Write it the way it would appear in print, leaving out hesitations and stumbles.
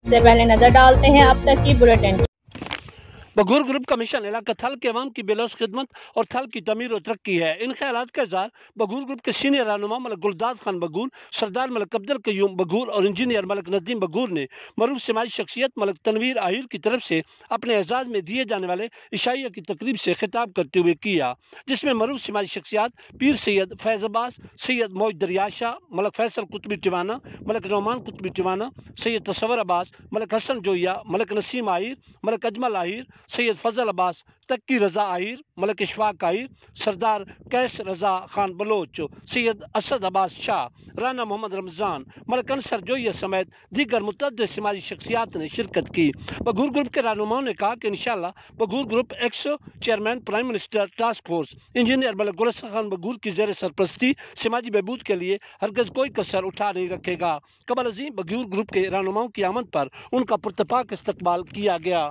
سے پہلے نظر ڈالتے ہیں اب تک کی بلیٹن۔ بگور گروپ کا مشن علاقہ تھل کے عوام کی بلوث خدمت اور تھل کی تعمیر و ترقی ہے۔ ان خیالات کا اظہار بگور گروپ کے سینئر رہنما ملک گلداد خان بگور، سردار ملک عبدالقیوم بگور اور انجینئر ملک ندیم بگور نے معروف سماجی شخصیت ملک تنویر آہیر کی طرف سے اپنے اعزاز میں دیے جانے والے عشائیہ کی تقریب سے خطاب کرتے ہوئے کیا، جس میں معروف سماجی شخصیات پیر سید فیض عباس، سید موج دریا شاہ، ملک فیصل قطبی ٹیوانا، ملک نعمان قطبی ٹیوانا، سید تصور عباس، ملک حسن جویا، ملک نسیم آہیر، ملک اجمل آہیر، سید فضل عباس، تکی رضا آہیر، ملک اشفاق آہیر، سردار کیس رضا خان بلوچ، سید اسد عباس شاہ، رانا محمد رمضان، ملک انصر جویہ سمیت دیگر متعدد سماجی شخصیات نے شرکت کی۔ بگور گروپ کے رہنماؤں نے کہا کہ انشاءاللہ بگور group ex chairman prime minister task force engineer Malik Gulista Khan بگور کی زیر سرپرستی سماجی بہبود کے لیے ہرگز کوئی کسر اٹھا نہیں رکھے گا۔ قبل ازیں بگور گروپ کے رہنماؤں کی آمد پر ان کا پرتپاک استقبال کیا گیا۔